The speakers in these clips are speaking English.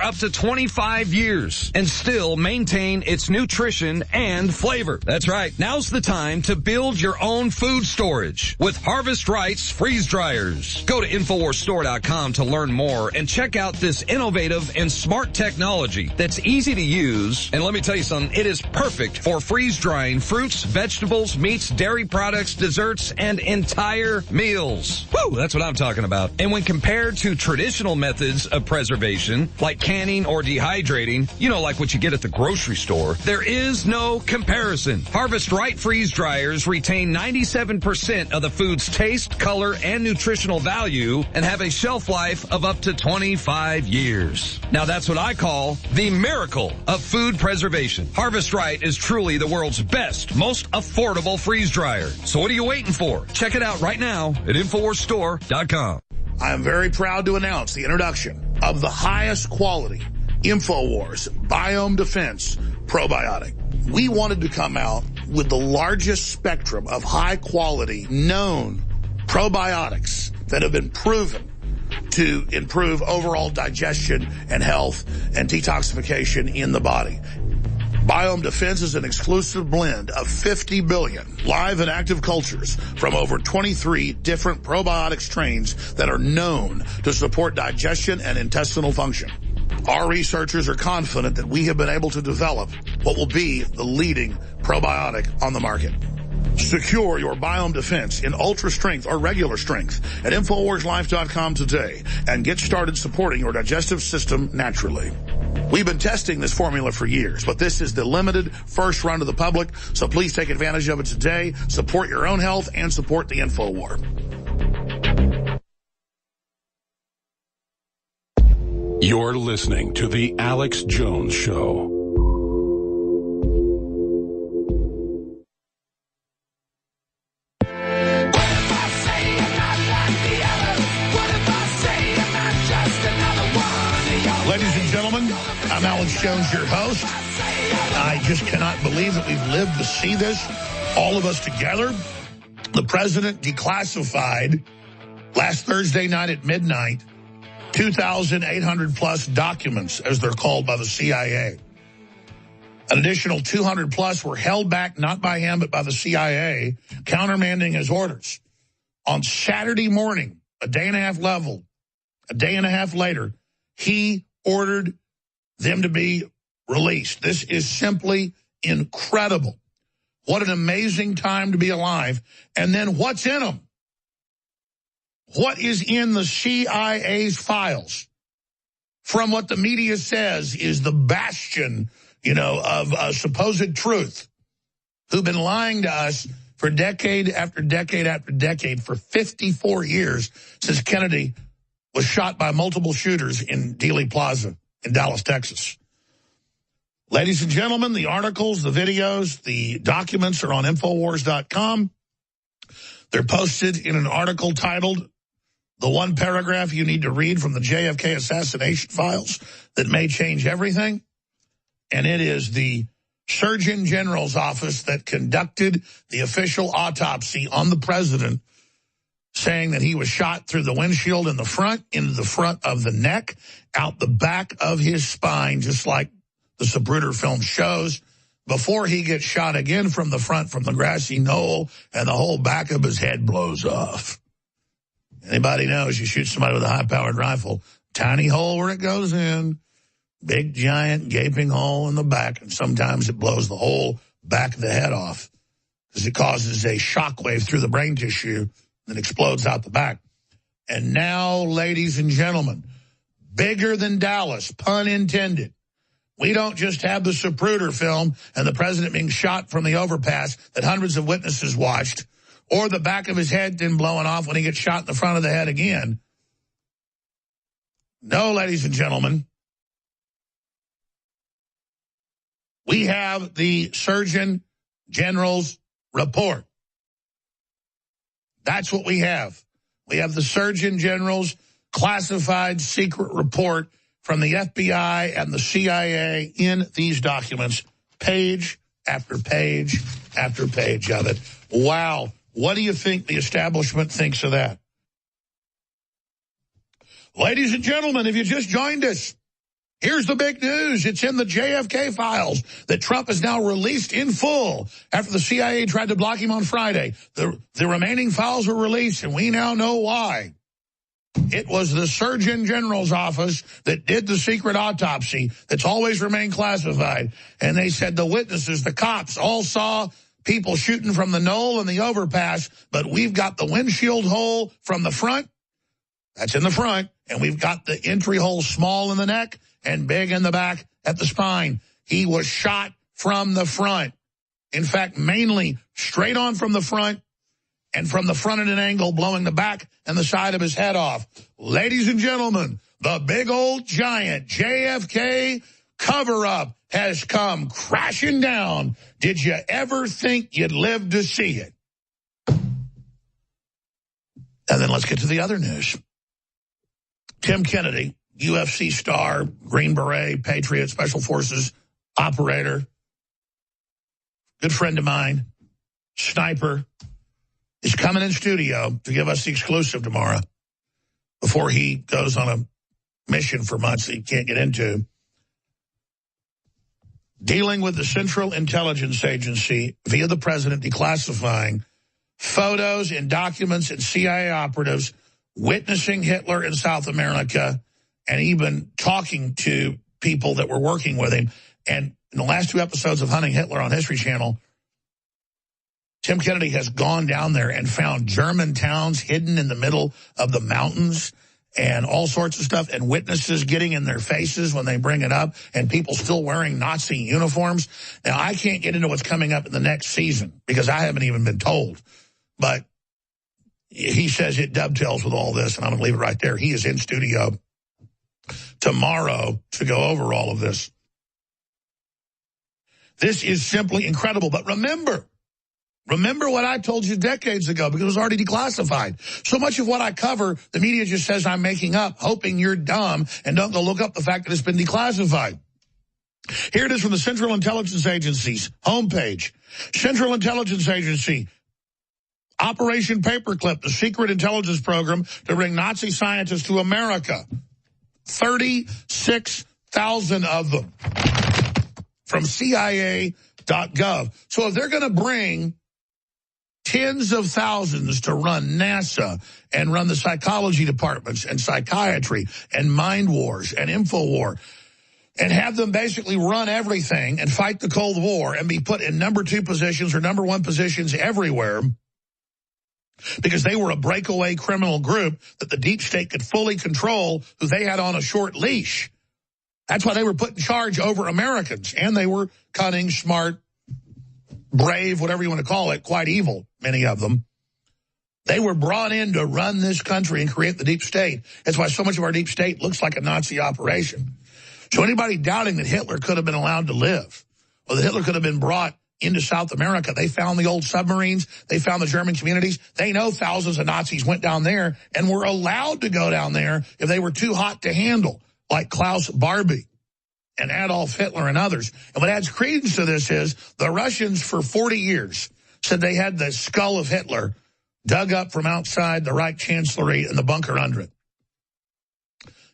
up to 25 years and still maintain its nutrition and flavor. That's right. Now's the time to build your own food storage with Harvest Right's freeze dryers. Go to InfoWarsStore.com to learn more and check out this innovative and smart technology that's easy to use. And let me tell you something, it is perfect for freeze drying fruits, vegetables, meats, dairy products, desserts, and entire meals. Woo, that's what I'm talking about. And when compared to traditional methods of preservation, like canning or dehydrating, like what you get at the grocery store, there is no comparison. Harvest Right freeze dryers retain 97% of the food's taste, color, and nutritional value and have a shelf life of up to 25 years. Now that's what I call the miracle of food preservation. Harvest Right is truly the world's best, most affordable freeze dryer. So what are you waiting for? Check it out right now at InfoWarsStore.com. I am very proud to announce the introduction of the highest quality InfoWars Biome Defense Probiotic. We wanted to come out with the largest spectrum of high-quality, known probiotics that have been proven to improve overall digestion and health and detoxification in the body. Biome Defense is an exclusive blend of 50 billion live and active cultures from over 23 different probiotic strains that are known to support digestion and intestinal function. Our researchers are confident that we have been able to develop what will be the leading probiotic on the market. Secure your Biome Defense in ultra strength or regular strength at InfoWarsLife.com today and get started supporting your digestive system naturally. We've been testing this formula for years, but this is the limited first run to the public, so please take advantage of it today. Support your own health and support the InfoWar. You're listening to The Alex Jones Show. Ladies and gentlemen, I'm Alex Jones, your host. I just cannot believe that we've lived to see this, all of us together. The president declassified last Thursday night at midnight 2,800 plus documents, as they're called by the CIA. An additional 200 plus were held back, not by him, but by the CIA, countermanding his orders. On Saturday morning, a day and a half later, he ordered them to be released. This is simply incredible. What an amazing time to be alive. And then what's in them? What is in the CIA's files? From what the media says is the bastion, of supposed truth, who've been lying to us for decade after decade after decade for 54 years since Kennedy was shot by multiple shooters in Dealey Plaza in Dallas, Texas. Ladies and gentlemen, the articles, the videos, the documents are on Infowars.com. They're posted in an article titled, "The One Paragraph You Need to Read from the JFK Assassination Files That May Change Everything." And it is the Surgeon General's office that conducted the official autopsy on the president, saying that he was shot through the windshield in the front, into the front of the neck, out the back of his spine, just like the Spreaker film shows, before he gets shot again from the front, from the grassy knoll, and the whole back of his head blows off. Anybody knows you shoot somebody with a high-powered rifle, tiny hole where it goes in, big, giant, gaping hole in the back, and sometimes it blows the whole back of the head off because it causes a shockwave through the brain tissue that explodes out the back. And now, ladies and gentlemen, bigger than Dallas, pun intended. We don't just have the Spreaker film and the president being shot from the overpass that hundreds of witnesses watched, or the back of his head then blowing off when he gets shot in the front of the head again. No, ladies and gentlemen, we have the Surgeon General's report. That's what we have. We have the Surgeon General's classified secret report from the FBI and the CIA in these documents, page after page after page of it. Wow. What do you think the establishment thinks of that? Ladies and gentlemen, if you just joined us, Here's the big news. It's in the JFK files that Trump has now released in full after the CIA tried to block him on Friday. The remaining files were released, and we now know why. It was the Surgeon General's office that did the secret autopsy that's always remained classified. And they said the witnesses, the cops, all saw people shooting from the knoll and the overpass, but we've got the windshield hole from the front. That's in the front. And we've got the entry hole small in the neck and big in the back at the spine. He was shot from the front. In fact, mainly straight on from the front, and from the front at an angle, blowing the back and the side of his head off. Ladies and gentlemen, the big old giant JFK cover-up has come crashing down. Did you ever think you'd live to see it? And then let's get to the other news. Tim Kennedy, UFC star, Green Beret, Patriot, Special Forces operator, good friend of mine, sniper, is coming in studio to give us the exclusive tomorrow before he goes on a mission for months that he can't get into. Dealing with the Central Intelligence Agency via the president declassifying photos and documents and CIA operatives witnessing Hitler in South America and even talking to people that were working with him. And in the last 2 episodes of Hunting Hitler on History Channel, Tim Kennedy has gone down there and found German towns hidden in the middle of the mountains and all sorts of stuff, and witnesses getting in their faces when they bring it up, and people still wearing Nazi uniforms. Now, I can't get into what's coming up in the next season because I haven't even been told. But he says it dovetails with all this, and I'm going to leave it right there. He is in studio tomorrow to go over all of this. This is simply incredible. But remember what I told you decades ago, because it was already declassified. So much of what I cover, the media just says I'm making up, hoping you're dumb and don't go look up the fact that it's been declassified. Here it is from the Central Intelligence Agency's homepage. Central Intelligence Agency, Operation Paperclip, the secret intelligence program to bring Nazi scientists to America. 36,000 of them from CIA.gov. So if they're going to bring tens of thousands to run NASA and run the psychology departments and psychiatry and mind wars and InfoWar and have them basically run everything and fight the Cold War and be put in number 2 positions or number 1 positions everywhere because they were a breakaway criminal group that the deep state could fully control, who they had on a short leash. That's why they were put in charge over Americans. And they were cunning, smart, brave, whatever you want to call it, quite evil, many of them. They were brought in to run this country and create the deep state. That's why so much of our deep state looks like a Nazi operation. So anybody doubting that Hitler could have been allowed to live or that Hitler could have been brought into South America, they found the old submarines, they found the German communities. They know thousands of Nazis went down there and were allowed to go down there if they were too hot to handle, like Klaus Barbie and Adolf Hitler and others. And what adds credence to this is the Russians for 40 years said they had the skull of Hitler dug up from outside the Reich Chancellery in the bunker under it.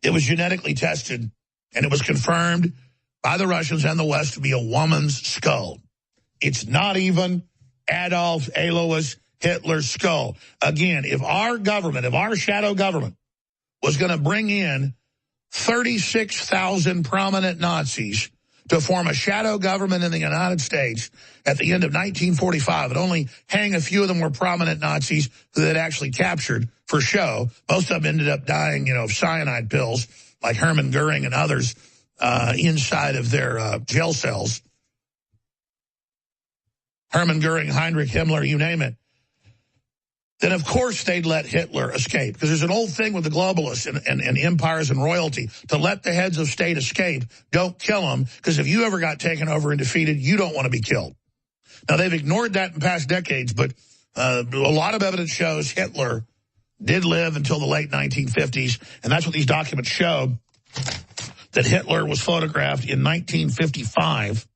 It was genetically tested, and it was confirmed by the Russians and the West to be a woman's skull. It's not even Adolf Alois Hitler's skull. Again, if our government, if our shadow government was going to bring in 36,000 prominent Nazis to form a shadow government in the United States at the end of 1945, and only hang a few of them were prominent Nazis who they'd actually captured for show. Most of them ended up dying, of cyanide pills, like Hermann Goering and others, inside of their jail cells. Hermann Goering, Heinrich Himmler, you name it. Then, of course, they'd let Hitler escape. Because there's an old thing with the globalists and empires and royalty, to let the heads of state escape. Don't kill them, because if you ever got taken over and defeated, you don't want to be killed. Now, they've ignored that in past decades, but a lot of evidence shows Hitler did live until the late 1950s, and that's what these documents show, that Hitler was photographed in 1955.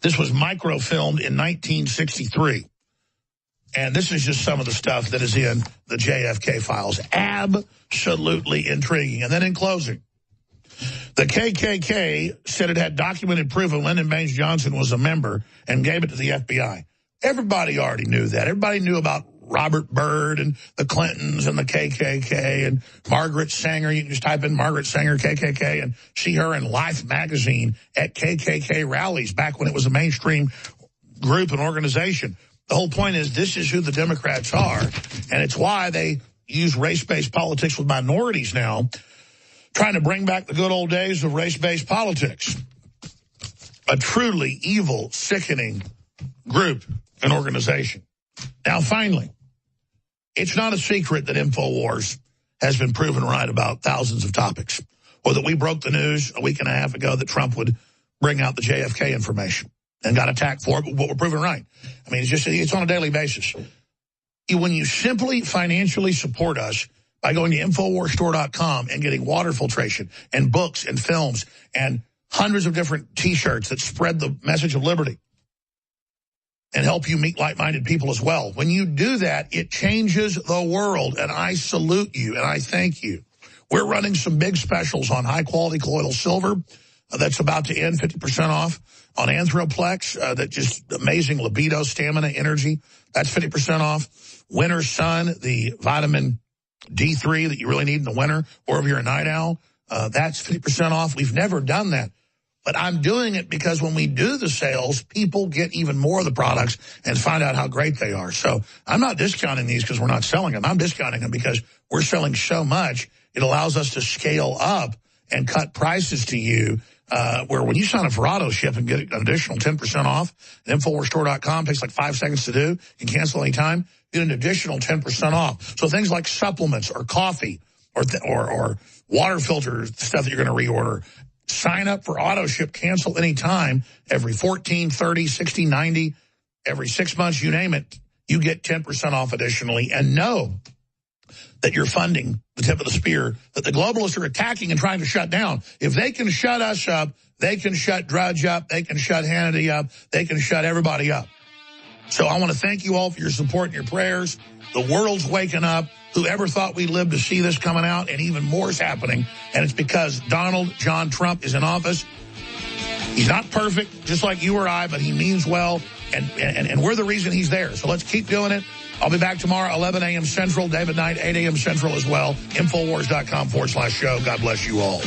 This was microfilmed in 1963. And this is just some of the stuff that is in the JFK files. Absolutely intriguing. And then in closing, The KKK said it had documented proof of Lyndon Baines Johnson was a member and gave it to the FBI. Everybody already knew that. Everybody knew about Robert Byrd and the Clintons and the KKK and Margaret Sanger. You can just type in Margaret Sanger KKK and see her in Life magazine at KKK rallies back when it was a mainstream group and organization. The whole point is this is who the Democrats are, and it's why they use race-based politics with minorities now, trying to bring back the good old days of race-based politics. A truly evil, sickening group and organization. Now, finally, it's not a secret that InfoWars has been proven right about thousands of topics, or that we broke the news a week and a half ago that Trump would bring out the JFK information and got attacked for it, but we're proven right. I mean, it's on a daily basis. When you simply financially support us by going to InfoWarsStore.com and getting water filtration and books and films and hundreds of different T-shirts that spread the message of liberty and help you meet like-minded people as well. When you do that, it changes the world, and I salute you, and I thank you. We're running some big specials on high-quality colloidal silver that's about to end, 50% off. On Anthroplex, that just amazing libido, stamina, energy, that's 50% off. Winter Sun, the vitamin D3 that you really need in the winter, or if you're a night owl, that's 50% off. We've never done that. But I'm doing it because when we do the sales, people get even more of the products and find out how great they are. So I'm not discounting these because we're not selling them. I'm discounting them because we're selling so much, it allows us to scale up and cut prices to you, where when you sign up for auto ship and get an additional 10% off, InfoWarsStore.com takes like 5 seconds to do. You can cancel anytime. Get an additional 10% off. So things like supplements or coffee or water filter stuff that you're going to reorder, sign up for auto ship, cancel anytime, every 14, 30, 60, 90, every 6 months, you name it, you get 10% off additionally. And know that you're funding the tip of the spear that the globalists are attacking and trying to shut down. If they can shut us up, they can shut Drudge up, they can shut Hannity up, they can shut everybody up. So I want to thank you all for your support and your prayers. The world's waking up. Whoever thought we'd live to see this coming out, and even more is happening. And it's because Donald John Trump is in office. He's not perfect, just like you or I, but he means well, and we're the reason he's there. So let's keep doing it. I'll be back tomorrow, 11 a.m. Central, David Knight, 8 a.m. Central as well. Infowars.com/show. God bless you all.